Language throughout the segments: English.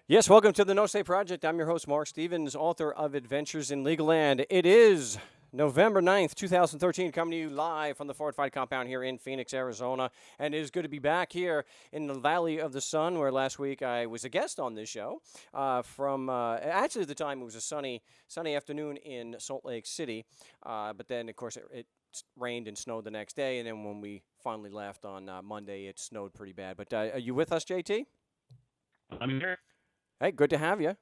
Yes, welcome to the No Say Project. I'm your host, Marc Stevens, author of Adventures in Legal Land. It is November 9th, 2013, coming to you live from the Fortified Compound here in Phoenix, Arizona. And it is good to be back here in the Valley of the Sun, where last week I was a guest on this show. Actually, at the time, it was a sunny afternoon in Salt Lake City. But then, of course, it rained and snowed the next day. And then when we finally left on Monday, it snowed pretty bad. But are you with us, JT? I'm here. Hey, good to have you.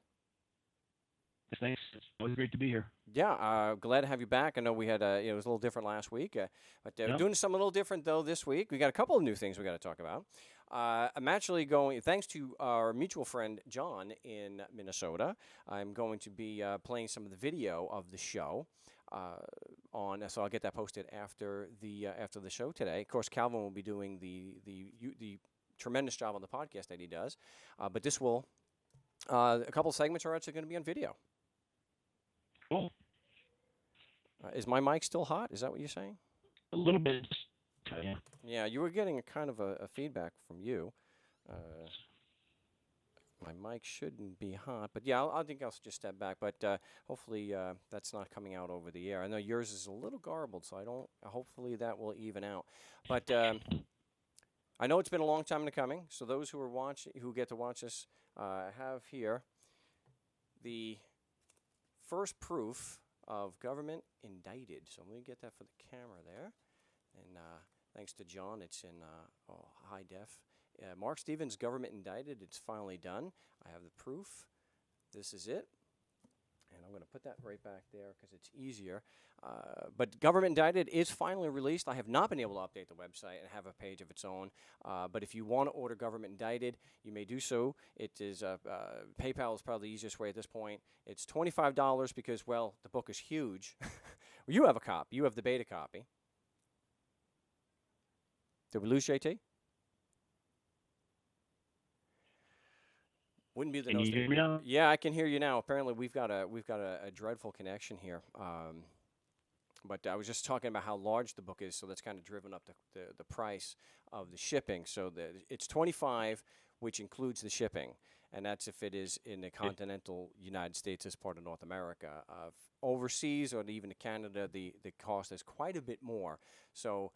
Thanks. It's always great to be here. Yeah, glad to have you back. I know we had it was a little different last week, but doing something a little different though this week. We got a couple of new things we got to talk about. I'm actually going, thanks to our mutual friend John in Minnesota. I'm going to be playing some of the video of the show so I'll get that posted after the show today. Of course, Calvin will be doing the tremendous job on the podcast that he does, but this will. A couple segments are actually going to be on video. Cool. Is my mic still hot? Is that what you're saying? A little bit. Yeah, you were getting a kind of a feedback from you. My mic shouldn't be hot, but yeah, I think I'll just step back. But hopefully that's not coming out over the air. I know yours is a little garbled, so hopefully that will even out. But I know it's been a long time in the coming. So those who get to watch this. Have here the first proof of government indicted. So I'm going to get that for the camera there. And thanks to John, it's in high def. Marc Stevens, government indicted. It's finally done. I have the proof. This is it. And I'm going to put that right back there because it's easier. But Government Indicted is finally released. I have not been able to update the website and have a page of its own. But if you want to order Government Indicted, you may do so. It is PayPal is probably the easiest way at this point. It's $25 because, well, the book is huge. You have a copy. You have the beta copy. Did we lose JT? Wouldn't be the Can you hear me now? Yeah, I can hear you now. Apparently, we've got a dreadful connection here. But I was just talking about how large the book is, so that's kind of driven up the price of the shipping. So it's $25, which includes the shipping, and that's if it is in the continental United States as part of North America. Overseas or even to Canada, the cost is quite a bit more. So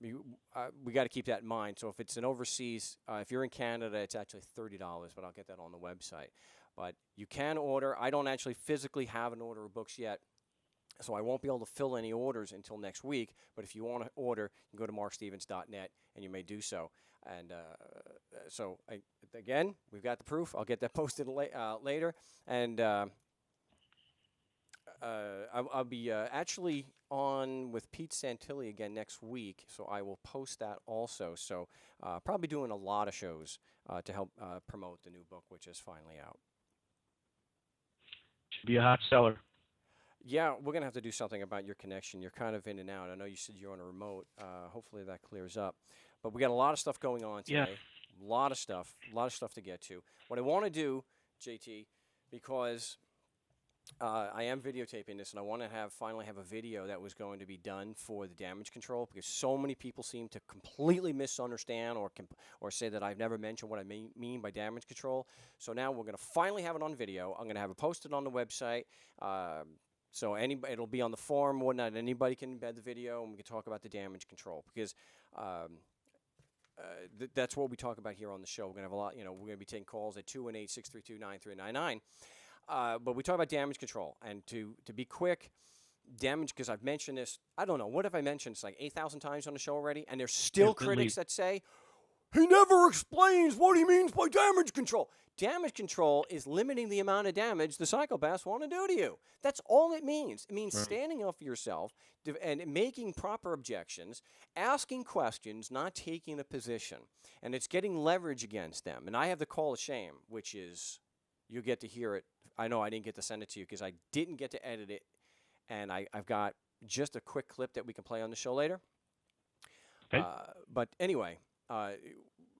we got to keep that in mind. So if it's an overseas, if you're in Canada, it's actually $30, but I'll get that on the website. But you can order. I don't actually physically have an order of books yet, so I won't be able to fill any orders until next week. But if you want to order, you can go to marcstevens.net, and you may do so. And again, we've got the proof. I'll get that posted later. And I'll be actually on with Pete Santilli again next week, so I will post that also. So probably doing a lot of shows to help promote the new book, which is finally out. Should be a hot seller. Yeah, we're going to have to do something about your connection. You're kind of in and out. I know you said you're on a remote. Hopefully that clears up. But we got a lot of stuff going on today. Yeah. A lot of stuff to get to. What I want to do, JT, because I am videotaping this, and I want to finally have a video that was going to be done for the damage control, because so many people seem to completely misunderstand or say that I've never mentioned what I mean by damage control. So now we're going to finally have it on video. I'm going to have it posted on the website. So it'll be on the forum, whatnot. Anybody can embed the video, and we can talk about the damage control, because that's what we talk about here on the show. We're going to have a lot. We're going to be taking calls at 218-632-9399. But we talk about damage control, and to be quick, damage, because I've mentioned this, I don't know, what have I mentioned? It's like 8,000 times on the show already, and there's still critics that say, he never explains what he means by damage control. Damage control is limiting the amount of damage the psychopaths want to do to you. That's all it means. It means standing up for yourself and making proper objections, asking questions, not taking a position. And it's getting leverage against them. And I have the call of shame, which is, you get to hear it. I know I didn't get to send it to you because I didn't get to edit it. And I've got just a quick clip that we can play on the show later. Okay. But anyway,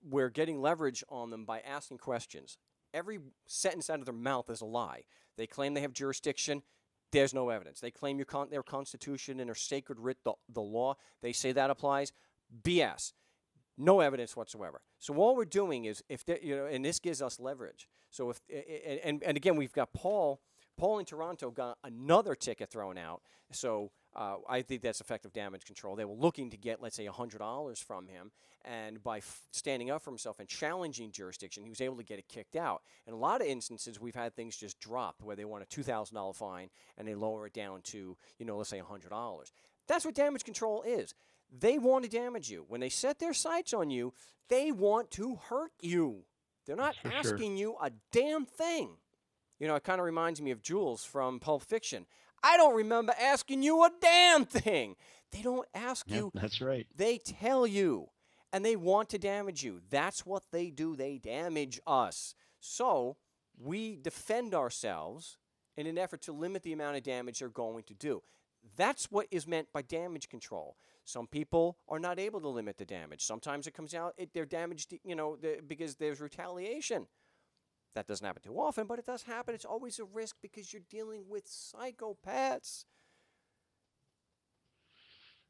we're getting leverage on them by asking questions. Every sentence out of their mouth is a lie. They claim they have jurisdiction. There's no evidence. They claim their Constitution and their sacred writ, the law. They say that applies. BS. No evidence whatsoever. So all we're doing is, if and this gives us leverage. So if and again, we've got Paul. Paul in Toronto got another ticket thrown out. So I think that's effective damage control. They were looking to get, let's say, $100 from him, and by standing up for himself and challenging jurisdiction, he was able to get it kicked out. In a lot of instances, we've had things just dropped where they want a $2,000 fine and they lower it down to, let's say $100. That's what damage control is. They want to damage you. When they set their sights on you, they want to hurt you. They're not asking you a damn thing. It kind of reminds me of Jules from Pulp Fiction. I don't remember asking you a damn thing. They don't ask you. That's right. They tell you, and they want to damage you. That's what they do. They damage us. So we defend ourselves in an effort to limit the amount of damage they're going to do. That's what is meant by damage control. Some people are not able to limit the damage. Sometimes it comes out, they're damaged, because there's retaliation. That doesn't happen too often, but it does happen. It's always a risk because you're dealing with psychopaths.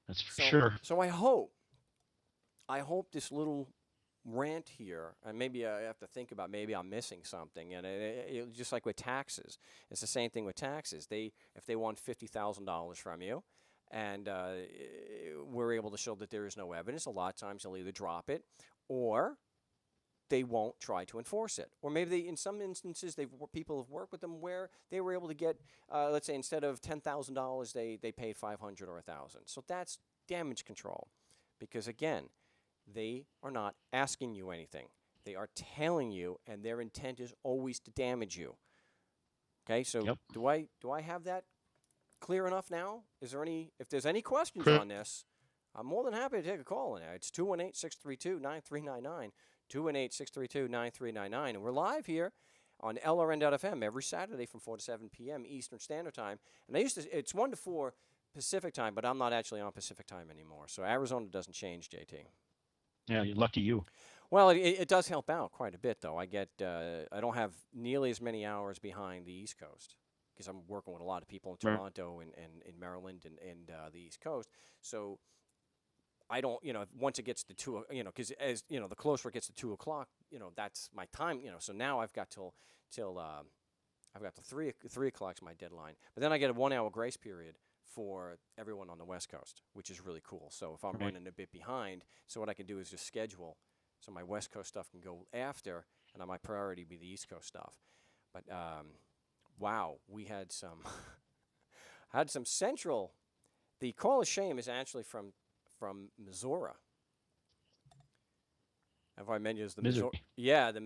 That's for sure. So I hope this little rant here, and maybe I have to think about, maybe I'm missing something. And it just like with taxes, it's the same thing with taxes. If they want $50,000 from you, and we're able to show that there is no evidence, a lot of times they'll either drop it or they won't try to enforce it. Or maybe in some instances, people have worked with them where they were able to get, let's say, instead of $10,000, they paid $500 or $1,000. So that's damage control. Because again, they are not asking you anything. They are telling you, and their intent is always to damage you. Okay, so do I have that clear enough now? If there's any questions on this, I'm more than happy to take a call in there. It's 218-632-9399. 218-632-9399. And we're live here on LRN.FM every Saturday from 4 to 7 p.m. Eastern Standard Time. And it's 1 to 4 Pacific Time, but I'm not actually on Pacific Time anymore. So Arizona doesn't change, JT. Yeah, you're lucky you. Well, it does help out quite a bit, though. I don't have nearly as many hours behind the East Coast because I'm working with a lot of people in Toronto and in Maryland and the East Coast. So I don't, once it gets to 2, because as, the closer it gets to 2 o'clock, that's my time, so now I've got till 3 o'clock's my deadline. But then I get a 1 hour grace period for everyone on the West Coast, which is really cool. So if I'm running a bit behind, so what I can do is just schedule so my West Coast stuff can go after, and my priority be the East Coast stuff. But, wow, we had some, central, the Call of Shame is actually from Missouri. Have I mentioned the Missouri? Yeah, the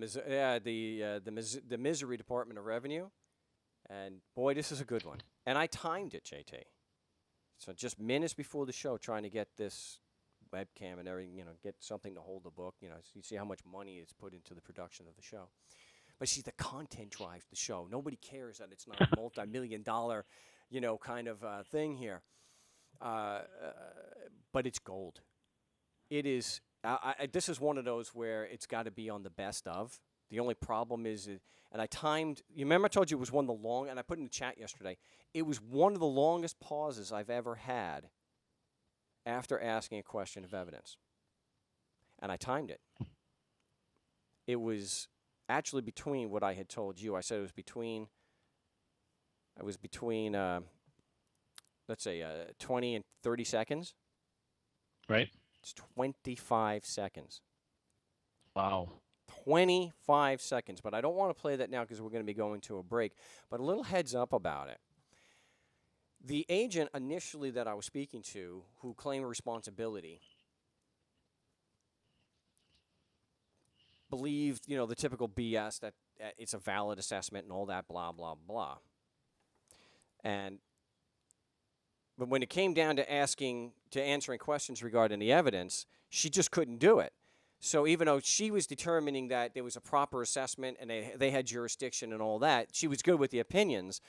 Missouri Department of Revenue, and boy, this is a good one. And I timed it, JT. So just minutes before the show, trying to get this webcam and everything, get something to hold the book. So you see how much money is put into the production of the show. But see, the content drives the show. Nobody cares that it's not a multi-million-dollar, kind of thing here. But it's gold. It is. This is one of those where it's got to be on the best of. The only problem is, and I timed. You remember I told you it was one of the long, and I put in the chat yesterday. It was one of the longest pauses I've ever had after asking a question of evidence, and I timed it. It was actually between what I had told you. I said it was between. Let's say 20 and 30 seconds. Right. It's 25 seconds. Wow. 25 seconds. But I don't want to play that now because we're going to be going to a break. But a little heads up about it. The agent initially that I was speaking to who claimed responsibility believed, the typical BS that it's a valid assessment and all that, blah, blah, blah. But when it came down to answering questions regarding the evidence, she just couldn't do it. So even though she was determining that there was a proper assessment and they had jurisdiction and all that, she was good with the opinions.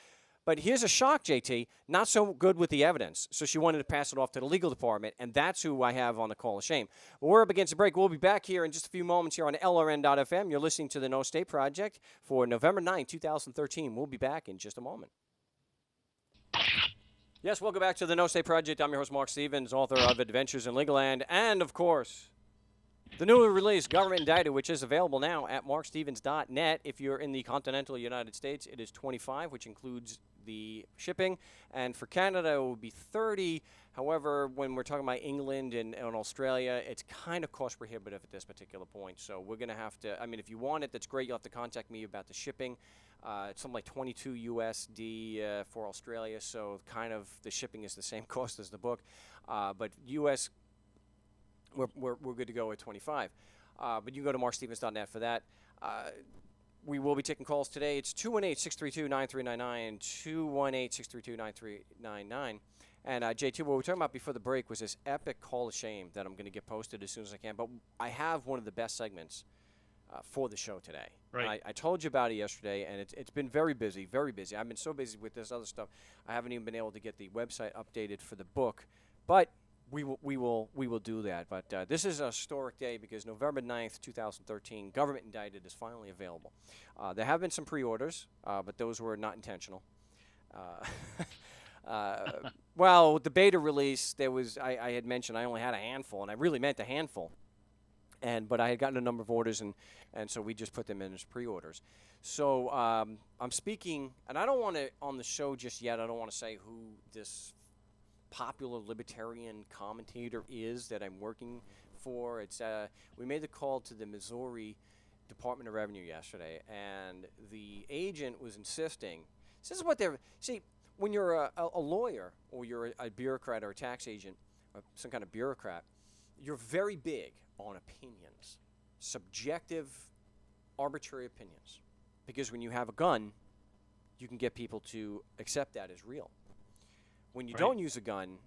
But here's a shock, JT, not so good with the evidence. So she wanted to pass it off to the legal department, and that's who I have on the Call of Shame. We're up against a break. We'll be back here in just a few moments here on LRN.FM. You're listening to the No State Project for November 9, 2013. We'll be back in just a moment. Yes, welcome back to the No State Project. I'm your host, Marc Stevens, author of Adventures in Legal Land, and, of course, The newly released Government Indicted, which is available now at markstevens.net. If you're in the continental United States, it is $25, which includes the shipping. And for Canada, it would be $30. However, when we're talking about England and Australia, it's kind of cost prohibitive at this particular point. So we're going to have to, I mean, if you want it, that's great. You'll have to contact me about the shipping. It's something like 22 USD for Australia. So kind of the shipping is the same cost as the book. But US, we're good to go at 25. But you can go to markstevens.net for that. We will be taking calls today. It's 218-632-9399, 218-632-9399. And JT, what we were talking about before the break was this epic call of shame that I'm going to get posted as soon as I can. But I have one of the best segments for the show today. Right. I told you about it yesterday, and it's been very busy, very busy. I've been so busy with this other stuff, I haven't even been able to get the website updated for the book. But we will do that. But this is a historic day because November 9th, 2013, Government Indicted is finally available. There have been some pre-orders, but those were not intentional. Well, with the beta release, there was I had mentioned I only had a handful, and I really meant a handful. But I had gotten a number of orders, and so we just put them in as pre-orders. So I'm speaking, and I don't want to, on the show just yet, I don't want to say who this popular libertarian commentator is that I'm working for. It's we made the call to the Missouri Department of Revenue yesterday, and the agent was insisting. This is what they're, see, when you're a lawyer or you're a bureaucrat or a tax agent or some kind of bureaucrat, you're very big on opinions, subjective, arbitrary opinions. Because when you have a gun, you can get people to accept that as real. When you don't use a gun,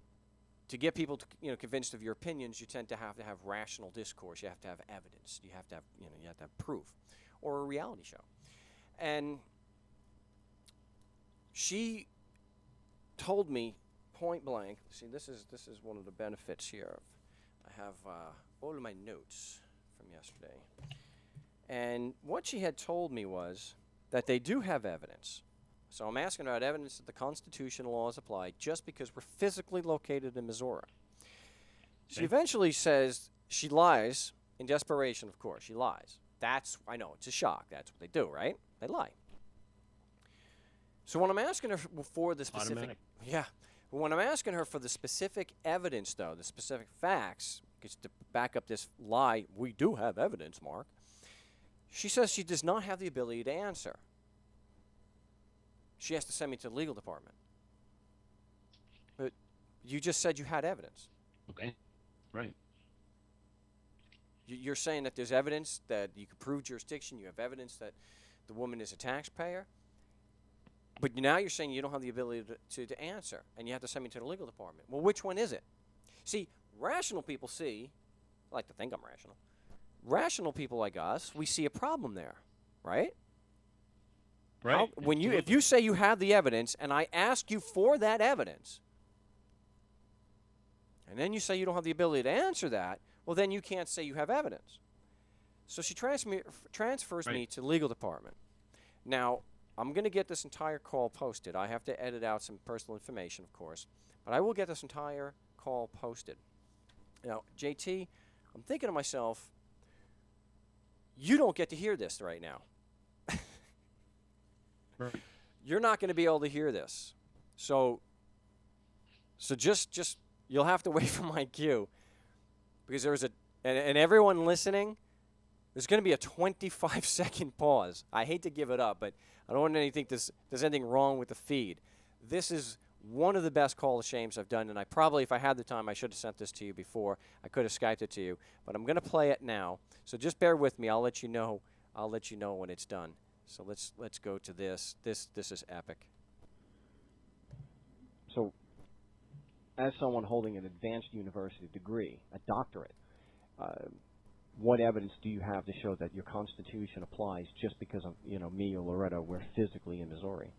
to get people to, convinced of your opinions, you tend to have rational discourse. You have to have evidence. You have to have, you have to have proof, or a reality show. And she told me point blank. See, this is one of the benefits here. I have all of my notes from yesterday, and what she had told me was that they do have evidence. So I'm asking about evidence that the Constitution laws apply just because we're physically located in Missouri. She eventually says she lies in desperation, of course. She lies. I know, it's a shock. That's what they do, right? They lie. So when I'm asking her for the specific... Automatic. Yeah. When I'm asking her for the specific evidence, though, the specific facts, because to back up this lie, we do have evidence, Mark, she says she does not have the ability to answer. She has to send me to the legal department. But you just said you had evidence. Okay. Right. You're saying that there's evidence that you can prove jurisdiction. You have evidence that the woman is a taxpayer. But now you're saying you don't have the ability to answer, and you have to send me to the legal department. Well, which one is it? See, rational people I like to think I'm rational. Rational people like us, we see a problem there, right? Right. If you say you have the evidence, and I ask you for that evidence, and then you say you don't have the ability to answer that, well, then you can't say you have evidence. So she transfers me to the legal department. Now, I'm going to get this entire call posted. I have to edit out some personal information, of course, but I will get this entire call posted. Now, JT, I'm thinking to myself, you don't get to hear this right now. Right. You're not going to be able to hear this. So just you'll have to wait for my cue, because there's and everyone listening, there's going to be a 25-second pause. I hate to give it up, but I don't want anyone to think there's anything wrong with the feed. This is one of the best call of shames I've done, and I probably, if I had the time, I should have sent this to you before. I could have Skyped it to you, but I'm going to play it now. So just bear with me. I'll let you know when it's done. So let's go to this. This is epic. So, as someone holding an advanced university degree, a doctorate, what evidence do you have to show that your Constitution applies just because of me or Loretta, we're physically in Missouri?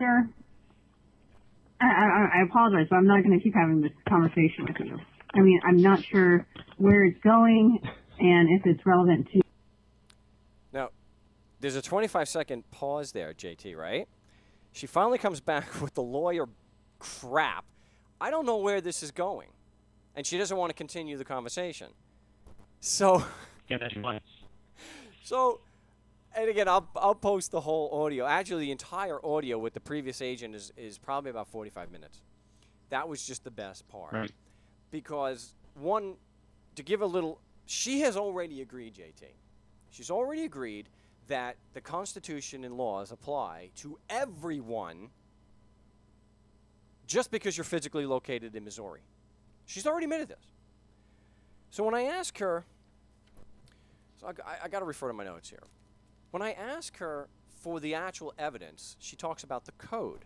Sir, I apologize, but I'm not going to keep having this conversation with you. I mean, I'm not sure where it's going and if it's relevant to... Now, there's a 25-second pause there, JT, right? She finally comes back with the lawyer crap. I don't know where this is going. And she doesn't want to continue the conversation. So... Yeah, that's fine. So, and again, I'll post the whole audio. Actually, the entire audio with the previous agent is probably about 45 minutes. That was just the best part. Right. Because, one, to give a little, she has already agreed, JT. She's already agreed that the Constitution and laws apply to everyone just because you're physically located in Missouri. She's already admitted this. So when I ask her, so I got to refer to my notes here. When I ask her for the actual evidence, she talks about the code.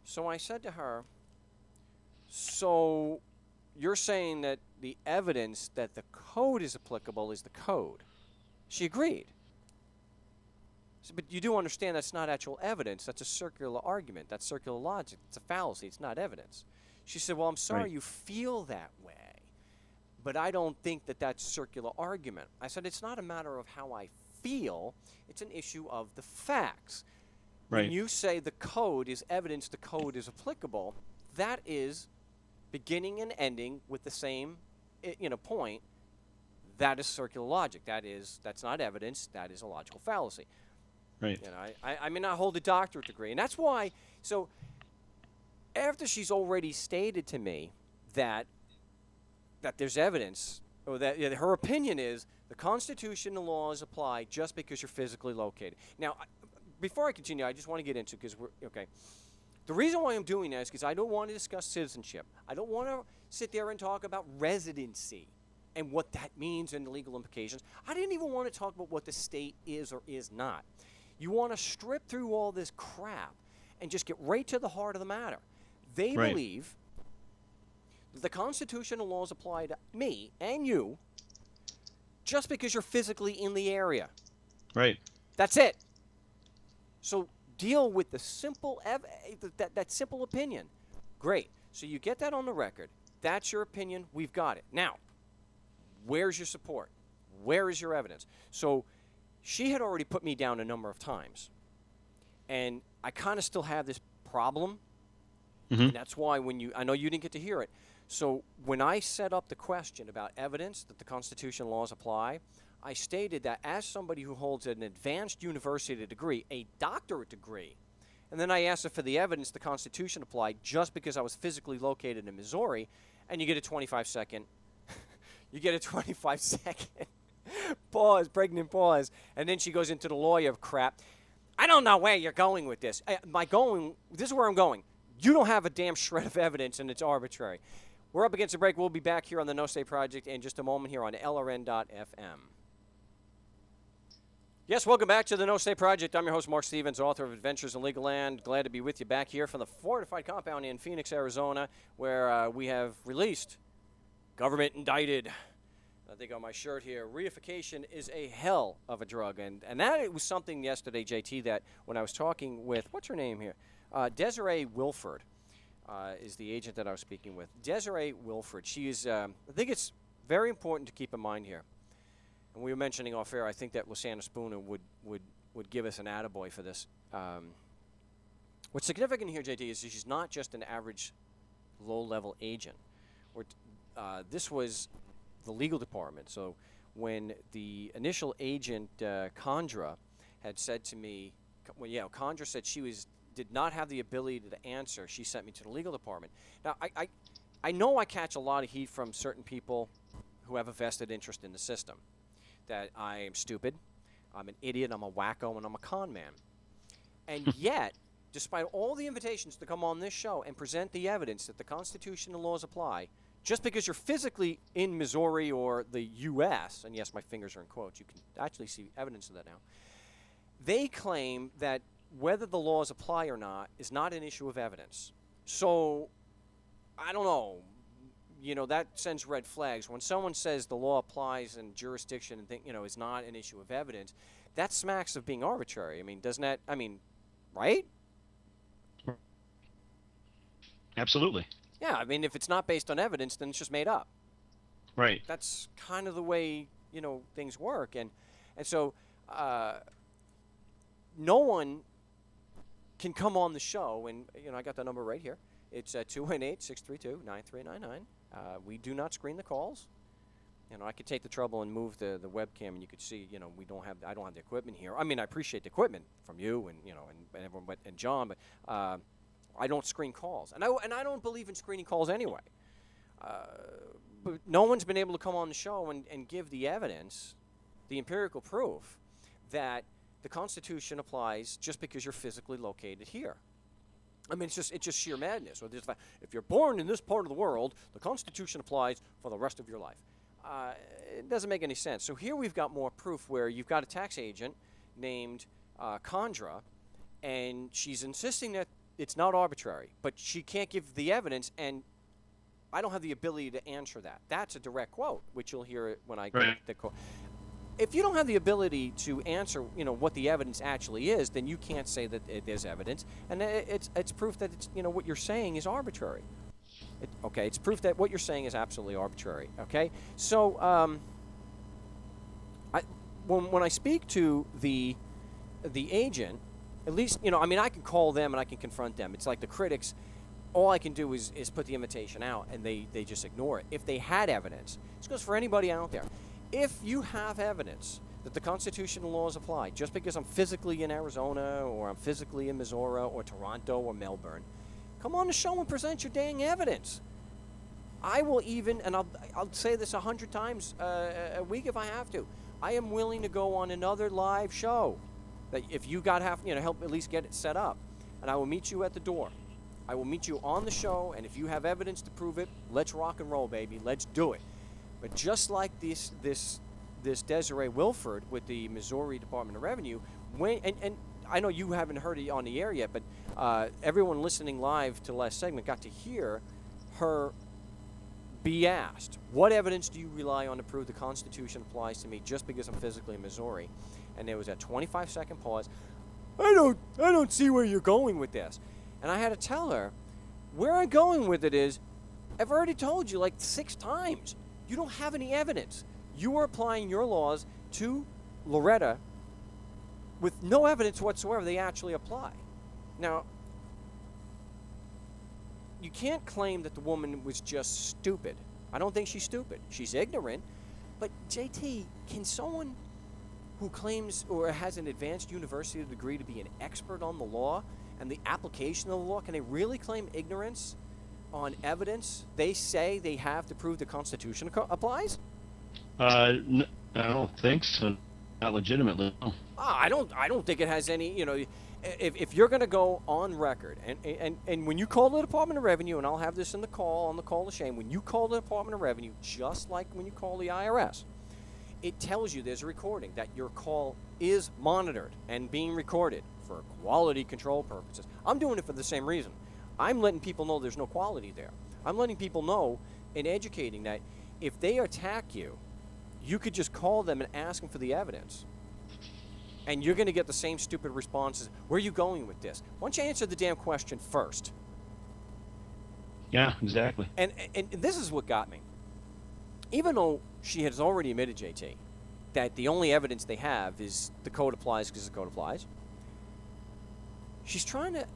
So I said to her, so you're saying that the evidence that the code is applicable is the code. She agreed. So, but you do understand that's not actual evidence. That's a circular argument. That's circular logic. It's a fallacy. It's not evidence. She said, well, I'm sorry Right. you feel that way, but I don't think that that's circular argument. I said, it's not a matter of how I feel. It's an issue of the facts. Right. When you say the code is evidence, the code is applicable, that is beginning and ending with the same point. That is circular logic. That's not evidence. That is a logical fallacy. Right. You know, I may not hold a doctorate degree, and that's why. So after she's already stated to me that there's evidence, or that her opinion is the Constitution and laws apply just because you're physically located. Now, before I continue, I just want to get into, because we're okay. The reason why I'm doing that is because I don't want to discuss citizenship. I don't want to sit there and talk about residency and what that means and the legal implications. I didn't even want to talk about what the state is or is not. You want to strip through all this crap and just get right to the heart of the matter. They Right. believe that the Constitution and laws apply to me and you just because you're physically in the area. Right. That's it. So deal with the simple that simple opinion. Great. So you get that on the record. That's your opinion. We've got it. Now, where's your support? Where is your evidence? So she had already put me down a number of times. And I kind of still have this problem. Mm-hmm. And that's why I know you didn't get to hear it. So when I set up the question about evidence that the Constitution and laws apply, I stated that as somebody who holds an advanced university degree, a doctorate degree, and then I asked her for the evidence the Constitution applied just because I was physically located in Missouri, and you get a 25-second pause, pregnant pause, and then she goes into the lawyer crap. I don't know where you're going with this. This is where I'm going. You don't have a damn shred of evidence, and it's arbitrary. We're up against a break. We'll be back here on the No State Project in just a moment here on LRN.FM. Yes, welcome back to the No State Project. I'm your host, Marc Stevens, author of Adventures in Legal Land. Glad to be with you back here from the fortified compound in Phoenix, Arizona, where we have released Government Indicted. I think on my shirt here, reification is a hell of a drug. And that it was something yesterday, JT, that when I was talking with, what's her name here? Desiree Wilford is the agent that I was speaking with. Desiree Wilford. She is, I think it's very important to keep in mind here. And we were mentioning off air, I think that Lysandra Spooner would give us an attaboy for this. What's significant here, JT, is she's not just an average low-level agent. This was the legal department. So when the initial agent, Condra, had said to me, Condra said she did not have the ability to answer, she sent me to the legal department. Now, I know I catch a lot of heat from certain people who have a vested interest in the system, that I am stupid, I'm an idiot, I'm a wacko, and I'm a con man. And yet, despite all the invitations to come on this show and present the evidence that the Constitution and laws apply, just because you're physically in Missouri or the U.S., and yes, my fingers are in quotes, you can actually see evidence of that now, they claim that whether the laws apply or not is not an issue of evidence. So, I don't know. That sends red flags. When someone says the law applies in jurisdiction and is not an issue of evidence, that smacks of being arbitrary. I mean, doesn't that, right? Absolutely. Yeah, I mean, if it's not based on evidence, then it's just made up. Right. That's kind of the way, things work. And so no one can come on the show, and, I got the number right here. It's 218-632-9399. We do not screen the calls. I could take the trouble and move the webcam, and you could see, I don't have the equipment here. I mean, I appreciate the equipment from you and everyone, and John, but I don't screen calls, and I don't believe in screening calls anyway. But no one's been able to come on the show and give the evidence, the empirical proof, that the Constitution applies just because you're physically located here. I mean, it's just sheer madness. Or if you're born in this part of the world, the Constitution applies for the rest of your life. It doesn't make any sense. So here we've got more proof where you've got a tax agent named Condra, and she's insisting that it's not arbitrary, but she can't give the evidence, and I don't have the ability to answer that. That's a direct quote, which you'll hear when I get the quote. If you don't have the ability to answer, what the evidence actually is, then you can't say that there's evidence, and it's proof that it's, what you're saying is arbitrary. It's proof that what you're saying is absolutely arbitrary. Okay, so when I speak to the agent, at least I can call them and I can confront them. It's like the critics. All I can do is put the invitation out, and they just ignore it. If they had evidence, this goes for anybody out there. If you have evidence that the constitutional laws apply, just because I'm physically in Arizona or I'm physically in Missouri or Toronto or Melbourne, come on the show and present your dang evidence. I will even, and I'll say this 100 times a week if I have to, I am willing to go on another live show that if you got help at least get it set up, and I will meet you at the door. I will meet you on the show, and if you have evidence to prove it, let's rock and roll, baby. Let's do it. But just like this Desiree Wilford with the Missouri Department of Revenue, and I know you haven't heard it on the air yet, but everyone listening live to the last segment got to hear her be asked, what evidence do you rely on to prove the Constitution applies to me just because I'm physically in Missouri? And there was a 25-second pause. I don't see where you're going with this. And I had to tell her, where I'm going with it is, I've already told you like 6 times, you don't have any evidence. You are applying your laws to Loretta with no evidence whatsoever they actually apply. Now, you can't claim that the woman was just stupid. I don't think she's stupid. She's ignorant. But, JT, can someone who claims or has an advanced university degree to be an expert on the law and the application of the law, can they really claim ignorance on evidence they say they have to prove the Constitution applies? I don't think so. Not legitimately. No. I don't think it has any. If you're going to go on record, and when you call the Department of Revenue, and I'll have this on the call of shame, when you call the Department of Revenue, just like when you call the IRS, it tells you there's a recording that your call is monitored and being recorded for quality control purposes. I'm doing it for the same reason. I'm letting people know there's no quality there. I'm letting people know and educating that if they attack you, you could just call them and ask them for the evidence. And you're going to get the same stupid responses. Where are you going with this? Why don't you answer the damn question first? Yeah, exactly. And this is what got me. Even though she has already admitted, JT, that the only evidence they have is the code applies because the code applies, she's trying to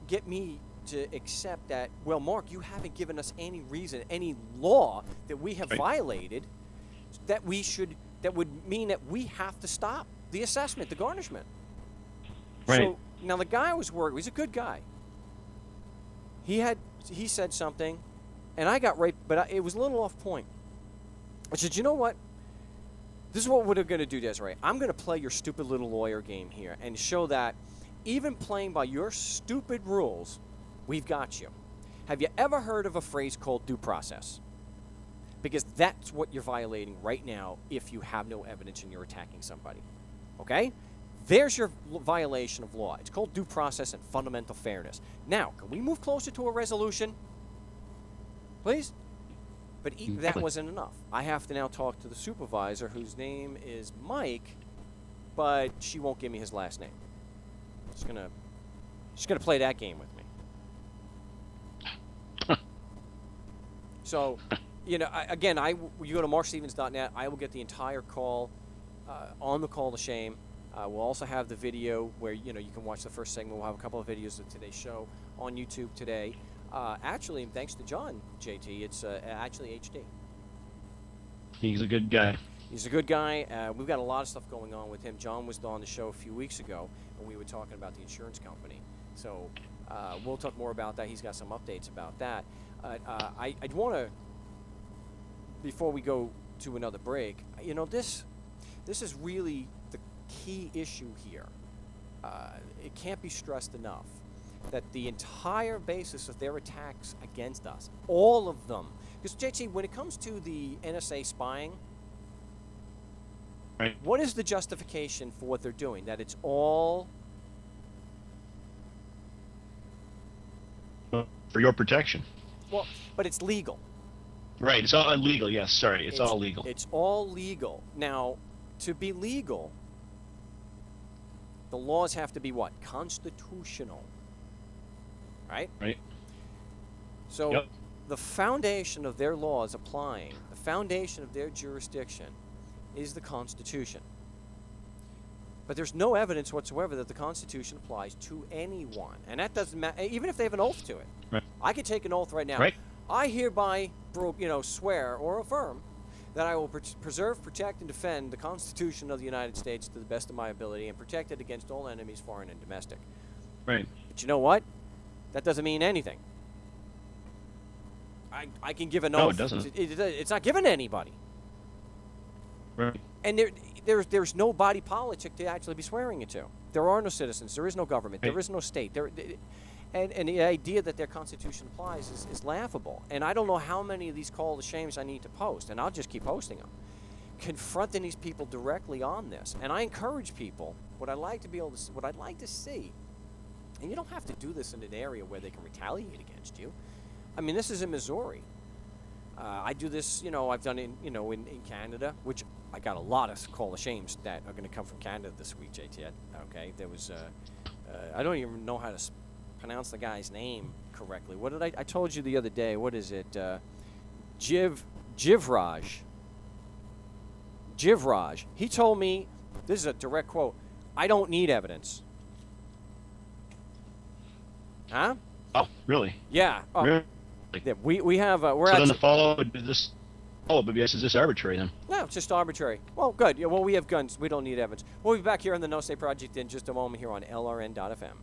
get me to accept that, well, Mark, you haven't given us any reason, any law that we have violated that would mean that we have to stop the assessment, the garnishment. Right. So now the guy was worried. He's a good guy. He said something, and I got right, but it was a little off point. I said, you know what? This is what we're going to do, Desiree. I'm going to play your stupid little lawyer game here and show that even playing by your stupid rules, we've got you. Have you ever heard of a phrase called due process? Because that's what you're violating right now if you have no evidence and you're attacking somebody. Okay? There's your violation of law. It's called due process and fundamental fairness. Now, can we move closer to a resolution? Please? But that wasn't enough. I have to now talk to the supervisor, whose name is Mike, but she won't give me his last name. She's gonna play that game with me. So, you go to markstevens.net. I will get the entire call on the call to shame. We'll also have the video where you can watch the first segment. We'll have a couple of videos of today's show on YouTube today. Actually, thanks to John, JT, it's actually HD. He's a good guy. He's a good guy. We've got a lot of stuff going on with him. John was on the show a few weeks ago, and we were talking about the insurance company. So we'll talk more about that. He's got some updates about that. I'd want to, before we go to another break, this is really the key issue here. It can't be stressed enough that the entire basis of their attacks against us, all of them, because JT, when it comes to the NSA spying, right, what is the justification for what they're doing? That it's all for your protection. well, but it's legal. Right, it's all illegal. Yes, sorry, it's all legal. It's all legal. Now, to be legal, the laws have to be what? Constitutional. Right? Right. So Yep. the foundation of their laws applying, the foundation of their jurisdiction is the Constitution. But there's no evidence whatsoever that the Constitution applies to anyone. And that doesn't matter, even if they have an oath to it. Right. I could take an oath right now. Right. I hereby swear or affirm that I will preserve, protect, and defend the Constitution of the United States to the best of my ability and protect it against all enemies, foreign and domestic. Right. But you know what? That doesn't mean anything. I can give an oath. No, it doesn't. It's not given to anybody. Right. And there's no body politic to actually be swearing it to. There are no citizens. There is no government. There is no state. And the idea that their Constitution applies is laughable. And I don't know how many of these call to shames I need to post, and I'll just keep posting them, confronting these people directly on this. And I encourage people. What I'd like to see, and you don't have to do this in an area where they can retaliate against you. I mean, this is in Missouri. I do this, I've done it, in Canada, which I got a lot of call to shames that are going to come from Canada this week, JT. Okay, there was, I don't even know how to pronounce the guy's name correctly. What did I told you the other day? What is it? Jivraj. He told me, this is a direct quote, I don't need evidence. Huh? Oh, really? Yeah. Oh, Really? yeah, we have we're So at then the follow-up is this arbitrary then? no, it's just arbitrary. Well, good. Yeah, well, we have guns. We don't need evidence. We'll be back here on the No Say Project in just a moment here on LRN.FM.